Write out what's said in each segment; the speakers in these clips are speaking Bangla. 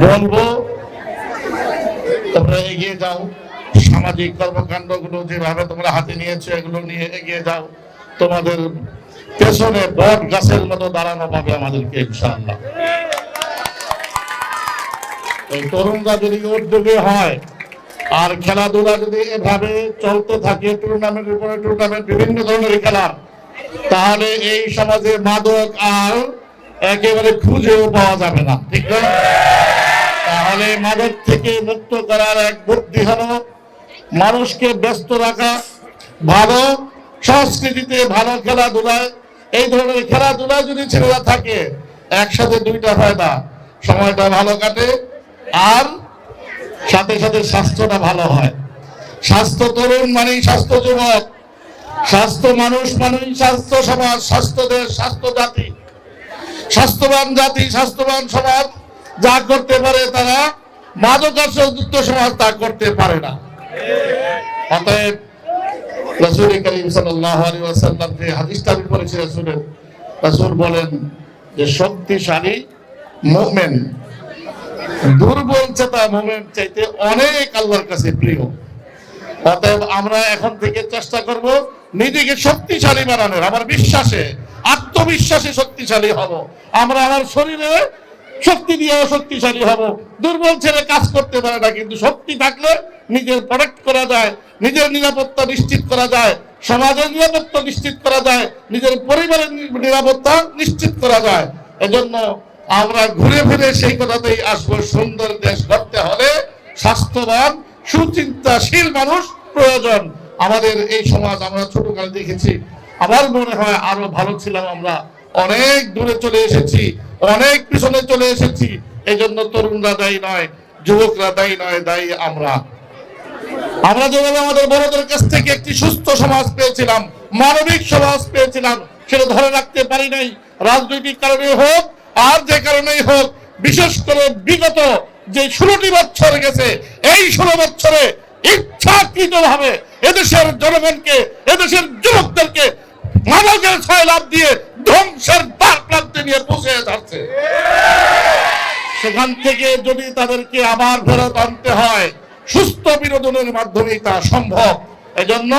বলবো তোমরা এগিয়ে যাও, সামাজিক কর্মকাণ্ডগুলো যেভাবে তোমরা হাতে নিয়েছো এগুলো নিয়ে এগিয়ে যাও। তোমাদের পেছনে বট গাছের মতো দাঁড়ানো পাবে আমাদেরকে ইনশাআল্লাহ। এই তরুণরা যদি উদ্যোগী হয় আর খেলাধুলা যদি এভাবে চলতে থাকে, টুর্নামেন্টের উপরে টুর্নামেন্ট, বিভিন্ন ধরনের খেলা, তাহলে এই সমাজে মাদক আর একেবারে খুঁজেও পাওয়া যাবে না, ঠিক না? তাহলে মাদক থেকে মুক্ত করার এক বুদ্ধি হলো মানুষকে ব্যস্ত রাখা, ভালো সংস্কৃতিতে, ভালো খেলাধুলায়। এই ধরনের খেলাধুলা যদি ছেলেরা থাকে একসাথে দুইটা ফায়দা, সময়টা ভালো কাটে আর সাথে সাথে স্বাস্থ্যটা ভালো হয়। স্বাস্থ্য তরুণ মানেই স্বাস্থ্য যুবক, স্বাস্থ্য মানুষ মানেই স্বাস্থ্য সমাজ, স্বাস্থ্য দেশ, স্বাস্থ্য জাতি। স্বাস্থ্যবান জাতি, স্বাস্থ্যবান সমাজ যা করতে পারে তারা মাদকাসক্ত সমাজ তা করতে পারে না। অতএব রাসূল করিম সাল্লাল্লাহু আলাইহি ওয়াসাল্লাম যে হাদিসটা আমি পড়েছি, রাসূল বলেন যে শক্তিশালী মুমিন দুর্বল চেতা মুমিন চাইতে অনেক আল্লাহর কাছে প্রিয়। অতএব আমরা এখন থেকে চেষ্টা করব নিজেকে শক্তিশালী বানানোর। আমার বিশ্বাসে, আত্মবিশ্বাসে শক্তিশালী হব। আমরা আমার শরীরে শক্তি দিয়েও শক্তিশালী হব। দুর্বল ছেলে কাজ করতে পারে না, কিন্তু শক্তি থাকলে নিজের প্রোটেক্ট করা যায়, নিজের নিরাপত্তা নিশ্চিত করা যায়, সমাজের নিরাপত্তা নিশ্চিত করা যায়, নিজের পরিবারের নিরাপত্তা নিশ্চিত করা যায়। এজন্য আমরা ঘুরে ফিরে সেই কথাতেই আসবো, সুন্দর দেশ গড়তে হলে স্বাস্থ্যবান সুচিন্তাশীল মানুষ প্রয়োজন। আমাদের এই সমাজ আমরা ছোটকালে দেখেছি, আমার মনে হয় আরো ভালো ছিলাম, আমরা অনেক দূরে চলে এসেছি, অনেক পিছনে চলে এসেছি। এই জন্য তরুণরা দায়ী নয়, যুবকরা দায়ী নয়, দায়ী আমরা। আমরা যেভাবে আমাদের বড়দের কাছ থেকে একটি সুস্থ সমাজ পেয়েছিলাম, মানবিক সমাজ পেয়েছিলাম, সেটা ধরে রাখতে পারি নাই। রাজনৈতিক কারণে হোক আর যে কারণেই হোক, বিশেষ করে বিগত যে 16টি বছর গেছে, এই 16 বছরে ইচ্ছাকৃত ভাবে এদেশের জনগণকে, এদেশের যুবকদেরকে মাদকের ছায় লাভ দিয়ে ধ্বংসের দ্বার প্রান্তে নিয়ে পৌঁছে যাচ্ছে। সেখান থেকে যদি তাদেরকে আবার ফেরত আনতে হয়, সুস্থ বিনোদনের মাধ্যমেই তা সম্ভব। এজন্য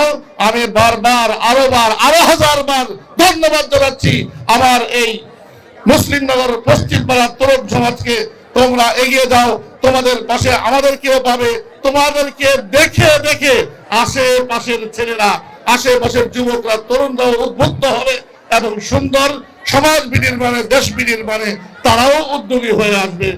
আমি বারবার আরো হাজারবার ধন্যবাদ জানাচ্ছি আমার এই মুসলিমনগর পশ্চিম পাড়ার তরুণ সমাজকে। তোমরা এগিয়ে যাও, তোমাদের পাশে আমাদেরকেও পাবে। তোমাদেরকে দেখে দেখে আশেপাশের ছেলেরা, আশেপাশের যুবকরা, তরুণরাও উদ্বুদ্ধ হবে এবং সুন্দর সমাজ বিনির্মাণে, দেশ বিনির্মাণে তারাও উদ্যোগী হয়ে আসবে।